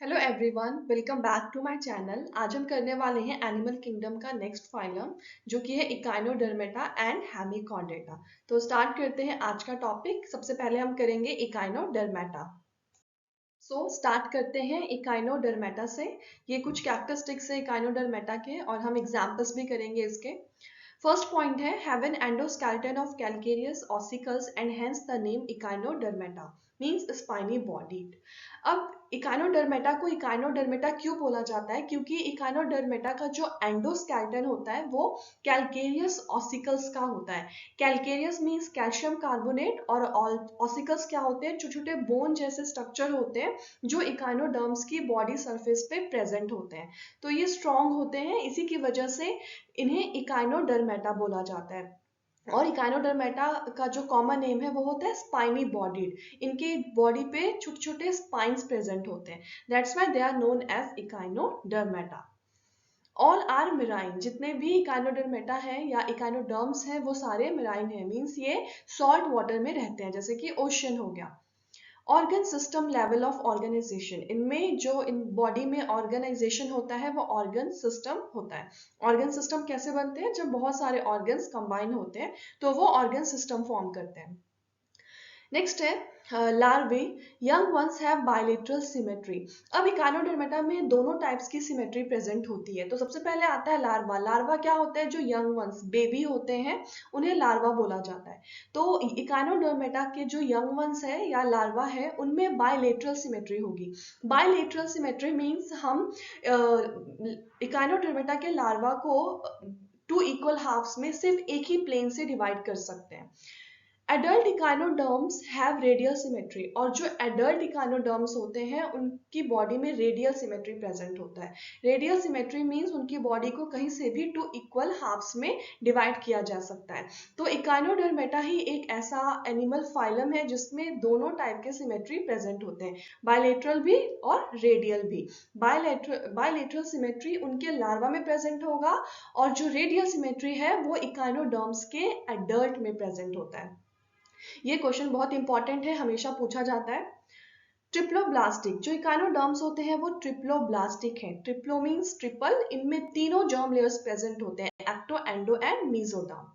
Hello everyone, welcome back to my channel. आज हम करने वाले हैं एनिमल किंगडम का नेक्स्ट फाइलम जो कि है इकाइनोडर्मेटा एंड हेमिकॉर्डेटा। तो स्टार्ट करते हैं आज का टॉपिक। सबसे पहले हम करेंगे इकाइनोडर्मेटा। स्टार्ट करते हैं इकाइनोडर्मेटा से। ये कुछ कैरेक्टरिस्टिक्स है इकाइनोडर्मेटा के और हम एग्जाम्पल्स भी करेंगे इसके। फर्स्ट पॉइंट है have an endoskeleton of calcareous ossicles and hence the name echinodermata means spiny bodied. अब इकाइनोडर्मेटा को इकाइनोडर्मेटा क्यों बोला जाता है? क्योंकि इकाइनोडर्मेटा का जो एंडोस्केलेटन होता है वो कैलकेरियस ऑसिकल्स का होता है। कैलकेरियस मींस कैल्शियम कार्बोनेट और ऑसिकल्स क्या होते हैं? छोटे छोटे बोन जैसे स्ट्रक्चर होते हैं जो इकाइनोडर्म्स की बॉडी सरफेस पे प्रेजेंट होते हैं। तो ये स्ट्रॉन्ग होते हैं, इसी की वजह से इन्हें इकाइनोडर्मेटा बोला जाता है। और इकाइनोडर्मेटा का जो कॉमन नेम है वो होता है स्पाइनी बॉडीड। इनके बॉडी पे छोटे छोटे स्पाइंस प्रेजेंट होते हैं। That's why they are known as Echinodermata. All are marine. जितने भी इकाइनोडर्मेटा है या इकाइनोडर्म्स हैं वो सारे मिराइन हैं, मीन्स ये सॉल्ट वाटर में रहते हैं, जैसे कि ओशन हो गया। Organ system level of organisation. इनमें जो इन बॉडी में ऑर्गेनाइजेशन होता है वो ऑर्गन सिस्टम होता है। ऑर्गन सिस्टम कैसे बनते हैं? जब बहुत सारे ऑर्गन्स कंबाइन होते हैं तो वो ऑर्गन सिस्टम फॉर्म करते हैं। नेक्स्ट है larvae. Young ones have bilateral symmetry. अब इकाइनोडर्मेटा में दोनों टाइप्स की सिमेट्री प्रेजेंट होती है। तो सबसे पहले आता है लार्वा। लार्वा क्या होता है? जो यंग वंस बेबी होते हैं उन्हें लार्वा बोला जाता है। तो इकाइनोडर्मेटा के जो यंग वंस है या लार्वा है उनमें बायलेटरल सिमेट्री होगी। बायलेटरल सिमेट्री मीन्स हम इकाइनोडर्मेटा के लार्वा को टू इक्वल हाफ्स में सिर्फ एक ही प्लेन से डिवाइड कर सकते हैं। Adult echinoderms have radial symmetry. और जो एडल्ट इकाइनोडर्म्स होते हैं उनकी बॉडी में रेडियल सिमेट्री प्रेजेंट होता है। रेडियल सिमेट्री मींस उनकी बॉडी को कहीं से भी टू इक्वल हाफ्स में डिवाइड किया जा सकता है। तो इकाइनोडर्मेटा ही एक ऐसा एनिमल फाइलम है जिसमें दोनों टाइप के सिमेट्री प्रेजेंट होते हैं, बायलेटरल भी और रेडियल भी। बायलेटरल सिमेट्री उनके लार्वा में प्रेजेंट होगा और जो रेडियल सिमेट्री है वो इकाइनोडर्म्स के एडल्ट में प्रेजेंट होता है। ये क्वेश्चन बहुत इंपॉर्टेंट है, हमेशा पूछा जाता है। ट्रिप्लोब्लास्टिक। जो इकाइनोडर्म्स होते हैं वो ट्रिप्लोब्लास्टिक हैं। Triplo means triple. इनमें तीनों जर्म लेयर्स प्रेजेंट होते हैं, ecto, endo and mesoderm.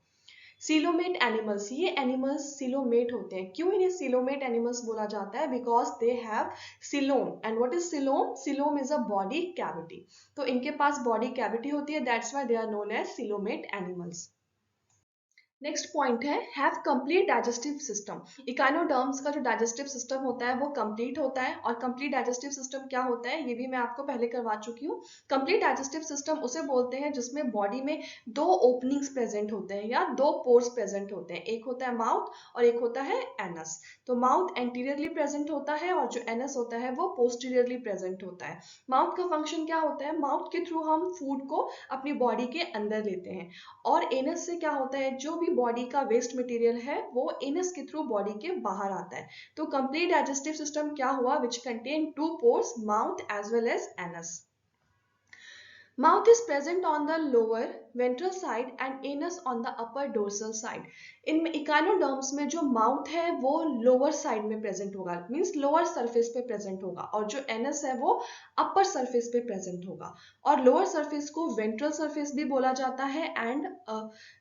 Coelomate animals. ये एनिमल्स सिलोमेट होते हैं। क्यों इन्हें सिलोमेट एनिमल्स बोला जाता है? Because they have coelom. And what is coelom? Coelom is a body cavity. तो इनके पास बॉडी कैविटी होती है, that's why they are known as coelomate animals. Next point है have complete digestive system. Echinoderms का जो डाइजेस्टिव सिस्टम होता है वो कंप्लीट होता है। और कंप्लीट डाइजेस्टिव सिस्टम क्या होता है ये भी मैं आपको पहले करवा चुकी हूँ। कंप्लीट डाइजेस्टिव सिस्टम उसे बोलते हैं जिसमें बॉडी में दो ओपनिंग्स प्रेजेंट होते हैं या दो पोर्स प्रेजेंट होते हैं। एक होता है माउथ और एक होता है एनस। तो माउथ एंटीरियरली प्रेजेंट होता है और जो एनस होता है वो पोस्टीरियरली प्रेजेंट होता है। माउथ का फंक्शन क्या होता है? माउथ के थ्रू हम फूड को अपनी बॉडी के अंदर लेते हैं। और एनस से क्या होता है? जो भी बॉडी का वेस्ट मटेरियल है वो एनस के थ्रू बॉडी के बाहर आता है। तो कंप्लीट डाइजेस्टिव सिस्टम क्या हुआ? Which contain two pores, mouth as well as anus. Mouth is present on the lower ventral side and anus on the upper dorsal side. In echinoderms में जो mouth है वो लोअर साइड में present होगा, means lower surface पे present होगा। और जो एनस है वो अपर सरफेस पे प्रेजेंट होगा। और लोअर सरफेस को वेंट्रल सरफेस भी बोला जाता है एंड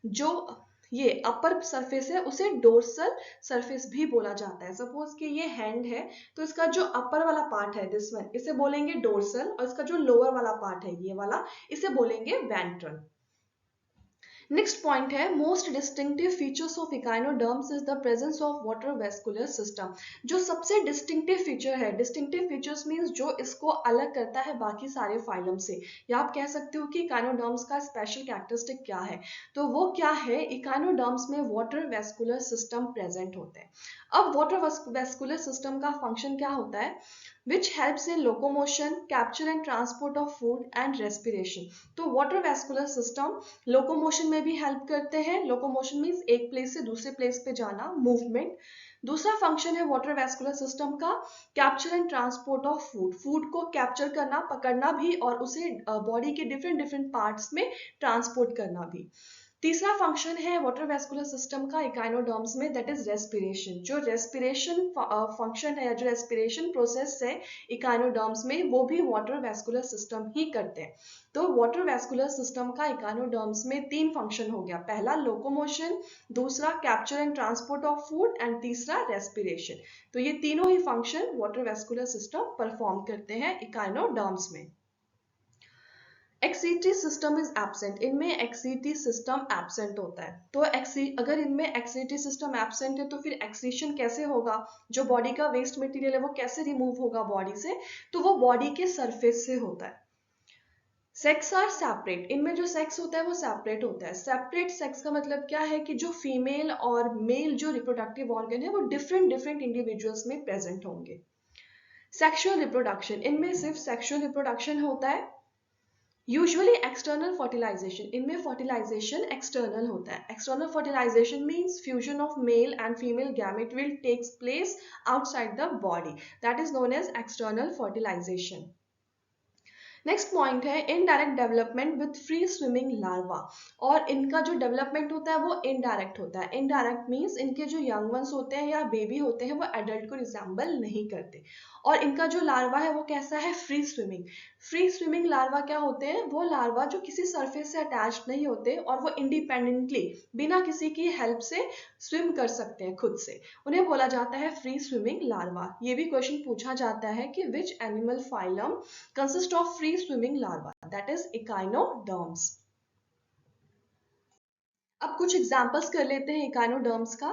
जो ये अपर सरफेस है उसे डोर्सल सरफेस भी बोला जाता है। सपोज कि ये हैंड है तो इसका जो अपर वाला पार्ट है दिस वन, इसे बोलेंगे डोर्सल। और इसका जो लोअर वाला पार्ट है ये वाला, इसे बोलेंगे वेंट्रल। नेक्स्ट पॉइंट है most distinctive features of echinoderms is the presence of water vascular system. जो सबसे डिस्टिंक्टिव फीचर है, डिस्टिंक्टिव फीचर्स मींस जो इसको अलग करता है बाकी सारे फाइलम से, या आप कह सकते हो कि इकाइनोडर्म्स का स्पेशल कैरेक्टरिस्टिक क्या है। तो वो क्या है? इकाइनोडर्म्स में वाटर वेस्कुलर सिस्टम प्रेजेंट होते हैं। अब वाटर वेस्कुलर सिस्टम का फंक्शन क्या होता है? which helps in locomotion, capture and transport of food and respiration. तो वाटर वेस्कुलर सिस्टम लोकोमोशन में भी हेल्प करते हैं। लोकोमोशन मीन्स एक प्लेस से दूसरे प्लेस पे जाना, मूवमेंट। दूसरा फंक्शन है वाटर वेस्कुलर सिस्टम का capture and transport of food. Food को कैप्चर करना, पकड़ना भी और उसे बॉडी के डिफरेंट डिफरेंट पार्ट्स में ट्रांसपोर्ट करना भी। तीसरा फंक्शन है वाटर वेस्कुलर सिस्टम का इकाइनोडर्म्स में, दैट इज रेस्पिरेशन। जो रेस्पिरेशन फंक्शन है या जो रेस्पिरेशन प्रोसेस है इकाइनोडर्म्स में, वो भी वाटर वेस्कुलर सिस्टम ही करते हैं। तो वाटर वेस्कुलर सिस्टम का इकाइनोडर्म्स में 3 फंक्शन हो गया। पहला लोकोमोशन, दूसरा capture and transport of food and तीसरा रेस्पिरेशन। तो ये तीनों ही function water vascular system perform करते हैं इकाइनोडर्म्स में। एक्सीटरी सिस्टम इज एब्सेंट, इनमें एक्सीटरी सिस्टम एब्सेंट होता है। तो अगर इनमें एक्सीटरी सिस्टम एब्सेंट है तो फिर एक्सीशन कैसे होगा, जो बॉडी का वेस्ट मटेरियल है वो कैसे रिमूव होगा बॉडी से, तो वो बॉडी के सरफेस से होता है। सेक्स आर सेपरेट, इनमें जो सेक्स होता है वो सेपरेट होता है। सेपरेट सेक्स का मतलब क्या है कि जो फीमेल और मेल जो रिप्रोडक्टिव ऑर्गन है वो डिफरेंट डिफरेंट इंडिविजुअल्स में प्रेजेंट होंगे। सेक्सुअल रिप्रोडक्शन, इनमें सिर्फ सेक्सुअल रिप्रोडक्शन होता है। यूजुअली एक्सटर्नल फर्टिलाइजेशन, इनमें फर्टिलाइजेशन एक्सटर्नल होता है। External fertilization means fusion of male and female gamete will takes place outside the body, that is known as external fertilization. Next point है indirect development with free swimming larva, और इनका जो development होता है वो indirect होता है। Indirect means इनके जो यंग वंस होते हैं या बेबी होते हैं वो एडल्ट को रिजेंबल नहीं करते, और इनका जो लार्वा है वो कैसा है, free swimming. Free swimming larva क्या होते हैं, वो लार्वा जो किसी सरफेस से अटैच नहीं होते और वो इंडिपेंडेंटली बिना किसी की हेल्प से स्विम कर सकते हैं खुद से, उन्हें बोला जाता है फ्री स्विमिंग लार्वा। ये भी क्वेश्चन पूछा जाता है कि which animal phylum consist of free swimming larva, that is echinoderms. अब कुछ एग्जांपल्स कर लेते हैं इकाइनोडर्म्स का।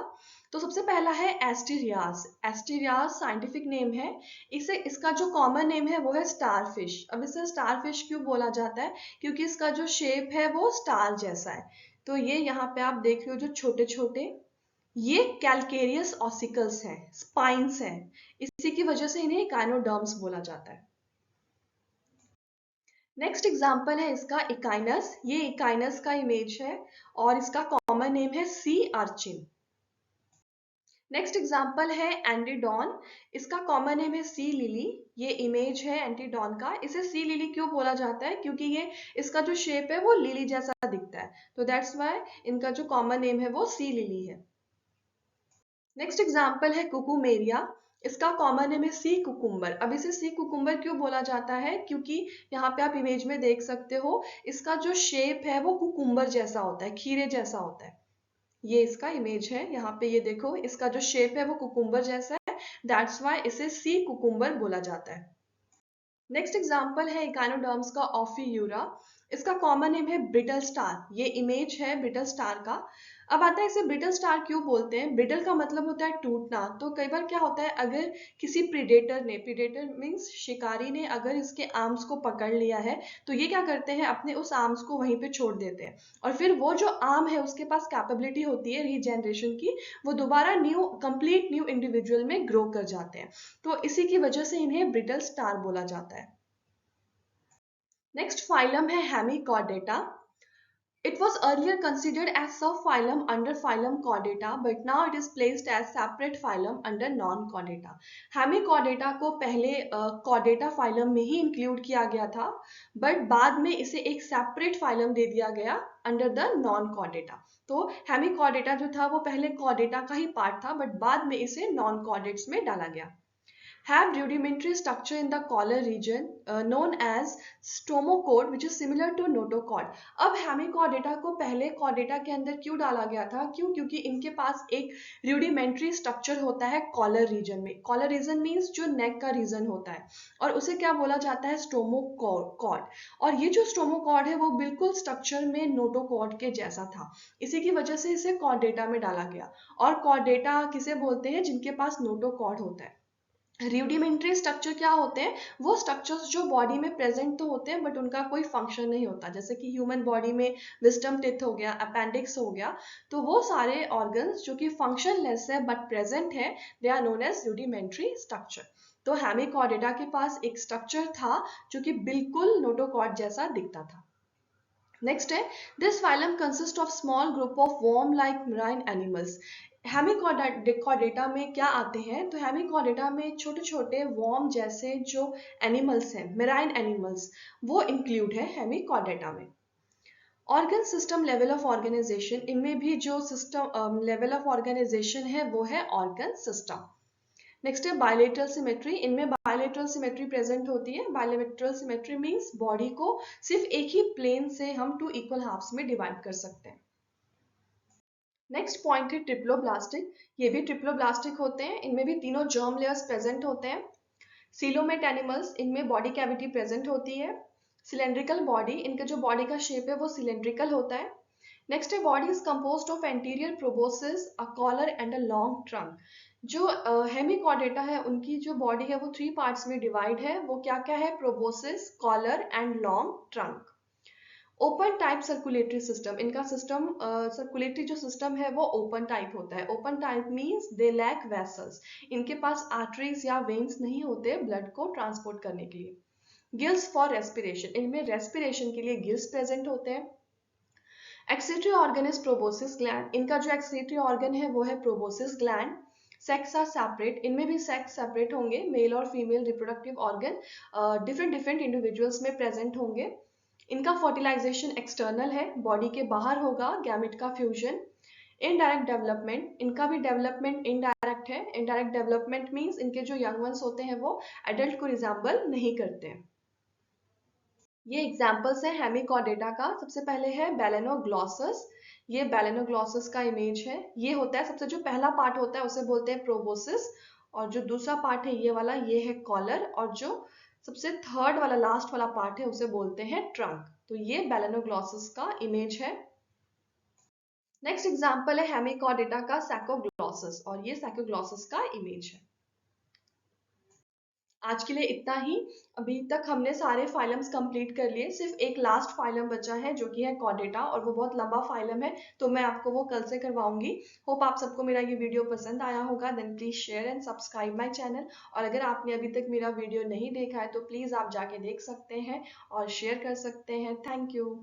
तो सबसे पहला है एस्टेरियास। एस्टेरियास साइंटिफिक नेम है, इसे इसका जो कॉमन नेम है वो है स्टारफिश। अब इसे स्टारफिश क्यों बोला जाता है, क्योंकि इसका जो शेप है वो स्टार जैसा है। तो ये यहाँ पे आप देख रहे हो जो छोटे छोटे ये कैलकेरियस ऑसिकल्स हैं, स्पाइंस हैं, इसी की वजह से इन्हें इकाइनोडर्म्स बोला जाता है। नेक्स्ट एग्जाम्पल है इसका इकाइनस। ये इकाइनस का इमेज है और इसका कॉमन नेम है सी अर्चिन। नेक्स्ट एग्जाम्पल है एंटीडॉन, इसका कॉमन नेम है सी लिली। ये इमेज है एंटीडॉन का। इसे सी लिली क्यों बोला जाता है, क्योंकि ये इसका जो शेप है वो लिली जैसा दिखता है, तो दैट्स वाई इनका जो कॉमन नेम है वो सी लिली है। नेक्स्ट एग्जाम्पल है कुकुमेरिया, इसका कॉमन नेम है सी कुकुम्बर। अब इसे सी कुकुम्बर क्यों बोला जाता है, क्योंकि यहाँ पे आप इमेज में देख सकते हो इसका जो शेप है वो कुकुम्बर जैसा होता है, खीरे जैसा होता है। ये इसका इमेज है, यहाँ पे ये देखो इसका जो शेप है वो कुकुम्बर जैसा है, दैट्स वाई इसे सी कुकुम्बर बोला जाता है। नेक्स्ट एग्जाम्पल है इकाइनोडर्म्स का ऑफियूरा, इसका कॉमन नेम है ब्रिटल स्टार। ये इमेज है ब्रिटल स्टार का। अब आता है इसे ब्रिटल स्टार क्यों बोलते हैं। ब्रिटल का मतलब होता है टूटना। तो कई बार क्या होता है, अगर किसी प्रीडेटर ने, प्रीडेटर मीन्स शिकारी ने अगर इसके आर्म्स को पकड़ लिया है तो ये क्या करते हैं, अपने उस आर्म्स को वहीं पे छोड़ देते हैं, और फिर वो जो आर्म है उसके पास कैपेबिलिटी होती है रीजनरेशन की, वो दोबारा न्यू कंप्लीट न्यू इंडिविजुअल में ग्रो कर जाते हैं। तो इसी की वजह से इन्हें ब्रिटल स्टार बोला जाता है। नेक्स्ट फाइलम है Hemichordata. It was earlier considered as subphylum under phylum Chordata, but now it is placed as separate phylum under non-Chordata. Hemichordata को पहले Chordata phylum में ही include किया गया था, but बाद में इसे एक separate phylum दे दिया गया under the non-Chordata. तो Hemichordata जो था वो पहले Chordata का ही part था, but बाद में इसे non-Chordates में डाला गया। Have rudimentary structure in the collar region known as stomachord which is similar to notochord. अब हेमिकॉर्डेटा को पहले कॉर्डेटा के अंदर क्यों डाला गया था, क्योंकि इनके पास एक rudimentary structure होता है कॉलर रीजन में। कॉलर रीजन मीन्स जो नेक का रीजन होता है, और उसे क्या बोला जाता है, स्टोमोकॉर्ड। और ये जो स्टोमोकॉर्ड है वो बिल्कुल स्ट्रक्चर में नोटोकॉर्ड के जैसा था, इसी की वजह से इसे कॉर्डेटा में डाला गया। और कॉर्डेटा किसे बोलते हैं, जिनके पास नोटोकॉर्ड होता है। रूडिमेंट्री स्ट्रक्चर क्या होते हैं, वो स्ट्रक्चर्स जो बॉडी में प्रेजेंट तो होते हैं बट उनका कोई फंक्शन नहीं होता, जैसे कि ह्यूमन बॉडी में विस्डम टिथ हो गया, अपेंडिक्स हो गया, तो वो सारे ऑर्गन्स जो कि फंक्शनलेस है बट प्रेजेंट है, they are known as rudimentary structure. तो हेमिकॉर्डेटा के पास एक स्ट्रक्चर था जो कि बिल्कुल नोटोकॉर्ड जैसा दिखता था। नेक्स्ट है this phylum consist of small group of worm like marine animals. Hemichordata में क्या आते हैं, तो हेमिकॉर्डेटा में छोटे छोटे वॉर्म जैसे जो एनिमल्स हैं, मेराइन एनिमल्स, वो इंक्लूड है हेमिकॉर्डेटा में। Organ system level of organisation, इनमें भी जो सिस्टम लेवल ऑफ ऑर्गेनाइजेशन है वो है ऑर्गन सिस्टम। नेक्स्ट है बायलेटरल सिमेट्री, इनमें बायलेटरल सिमेट्री प्रेजेंट होती है। बायलेटरल सिमेट्री मींस बॉडी को सिर्फ एक ही प्लेन से हम टू इक्वल हाफ्स में डिवाइड कर सकते हैं। नेक्स्ट पॉइंट है ट्रिप्लोब्लास्टिक, ये भी ट्रिप्लोब्लास्टिक होते हैं, इनमें भी तीनों जर्म लेयर्स प्रेजेंट होते हैं। सीलोमेट एनिमल्स, इनमें बॉडी कैविटी प्रेजेंट होती है। सिलेंड्रिकल बॉडी, इनका जो बॉडी का शेप है वो सिलेंड्रिकल होता है। नेक्स्ट है body is composed of anterior proboscis, a collar and a long trunk. जो हेमिकॉर्डेटा है उनकी जो बॉडी है वो 3 पार्ट्स में डिवाइड है, वो क्या क्या है, proboscis, collar and long trunk. Open type circulatory system, इनका सिस्टम सर्कुलेटरी जो सिस्टम है वो ओपन टाइप होता है। Open type means they lack vessels, इनके पास आर्टरीज या वेन्स नहीं होते ब्लड को ट्रांसपोर्ट करने के लिए। गिल्स फॉर रेस्पिरेशन, इनमें रेस्पिरेशन के लिए गिल्स प्रेजेंट होते हैं। Excretory organ is proboscis gland, इनका जो एक्सेटरी ऑर्गन है वो है proboscis gland. Sex are separate, इनमें भी सेक्स सेपरेट होंगे, मेल और female reproductive organ different different individuals में प्रेजेंट होंगे। इनका फर्टिलाइजेशन एक्सटर्नल है, बॉडी के बाहर होगा, गैमेट का फ्यूजन। इनडायरेक्ट डेवलपमेंट, इनका भी डेवलपमेंट इनडायरेक्ट है। इनडायरेक्ट डेवलपमेंट मींस इनके जो यंग वंस होते हैं वो एडल्ट को रिजेंबल नहीं करते हैं। ये एग्जाम्पल्स है हेमिकॉर्डेटा का। सबसे पहले है बैलेनोग्लॉसस, ये बैलेनोग्लॉसस का इमेज है। ये होता है सबसे जो पहला पार्ट होता है उसे बोलते हैं प्रोबोसिस, और जो दूसरा पार्ट है ये वाला, ये है कॉलर, और जो सबसे थर्ड वाला लास्ट वाला पार्ट है उसे बोलते हैं ट्रंक। तो ये बैलेनोग्लॉसस का इमेज है। नेक्स्ट एग्जाम्पल है हेमिकॉर्डेटा का सैकोग्लॉसस, और ये सैकोग्लॉसस का इमेज है। आज के लिए इतना ही। अभी तक हमने सारे फाइलम्स कंप्लीट कर लिए, सिर्फ एक लास्ट फाइलम बचा है जो कि है कॉर्डेटा, और वो बहुत लंबा फाइलम है, तो मैं आपको वो कल से करवाऊंगी। होप आप सबको मेरा ये वीडियो पसंद आया होगा। Then please share and subscribe my channel, और अगर आपने अभी तक मेरा वीडियो नहीं देखा है तो प्लीज आप जाके देख सकते हैं और शेयर कर सकते हैं। Thank you.